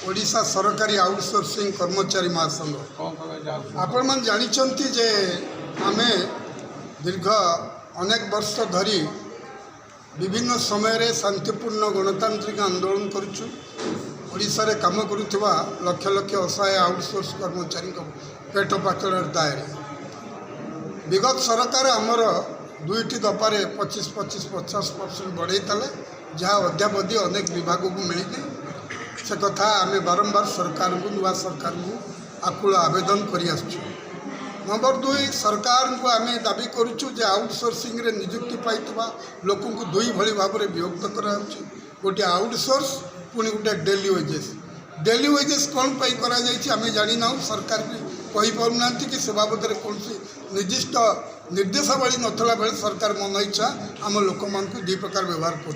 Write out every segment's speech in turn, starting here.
ओडिशा सरकारी आउटसोर्सिंग कर्मचारी महासंघ आपण मन जानिचंती जे आमे दीर्घ अनेक वर्ष धरी विभिन्न समय रे शांतिपूर्ण गणतांत्रिक आंदोलन करुचु। ओडिशा रे काम करुवा लक्ष लक्ष असहाय आउटसोर्स कर्मचारी पेट पाचड़ दायर विगत सरकार आमर दुईटी दफारे 25-50% बढ़ई जहाँ अद्यावधि अनेक विभाग को मिलनी से कथा आम बारंबार सरकार को नुआ सरकार को आकुल आवेदन करी आसुचु। नंबर 2 सरकार को आम दाबी करुचु जे आउटसोर्सिंग रे नियुक्ति पाइतबा लोक को दुई भली भाव में विभक्त कराउछु। गोटे आउटसोर्स पुणी गोटे डेली वेजेस कौन पाई करा जाइछि आम जानी ना। सरकार भी कहि पाउना कि से बाबद कौन निर्दिष्ट निर्देशावली नथला बेले सरकार मन इच्छा आम लोक मान को दुई प्रकार व्यवहार कर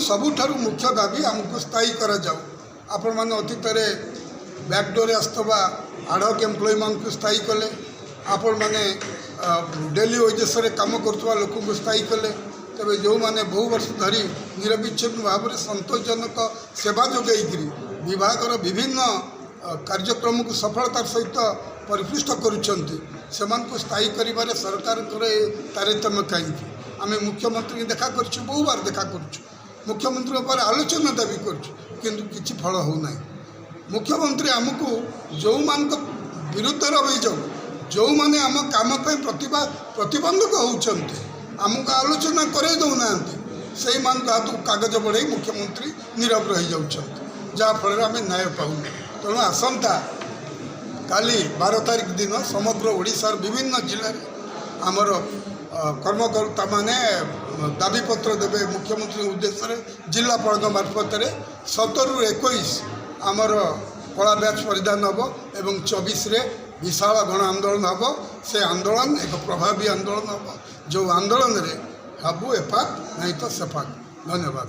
सबुठारु मुख्य दाबी आमको स्थायी करा जाऊ। आपण माने अतीत बैकडोर आसवा आडक एम्प्लॉय मान को स्थायी कले आपण माने डेली वेजेस काम करुवा लोक को स्थायी कले। तेरे जो माने बहु वर्ष धरी निरविच्छिन्न भाव में संतोषजनक सेवा जोगैकरी विभागर विभिन्न कार्यक्रम को सफलतार सहित परिपुष्ट करुछंती सेमान को स्थायी करिबारे सरकार तारतम्य कहीं आम मुख्यमंत्री देखा कर बहु बार देखा कर मुख्यमंत्री पर आलोचना दाबी कर फल होना। मुख्यमंत्री आमको जो मान विरुद्ध अभियोग जो मैंने आम काम प्रतिबंधक होती आमको आलोचना करे दौना से मान हाथ कागज बढ़े मुख्यमंत्री नीरव रही जाफल आम न्याय पाऊना। तेणु आसंता काली 12 तारिख दिन समग्र ओडिशार विभिन्न जिले आमर कर्मकर्ता माने दाबीपत्र देवे मुख्यमंत्री उद्देश्य जिलापाल मार्फत 17 ରୁ 21 आमर कला बैच परिधान हम एवं 24 रे विशाल गण आंदोलन हम। से आंदोलन एक प्रभावी आंदोलन हम जो आंदोलन रे हाबू एपाक नहीं तो सेपाक। धन्यवाद।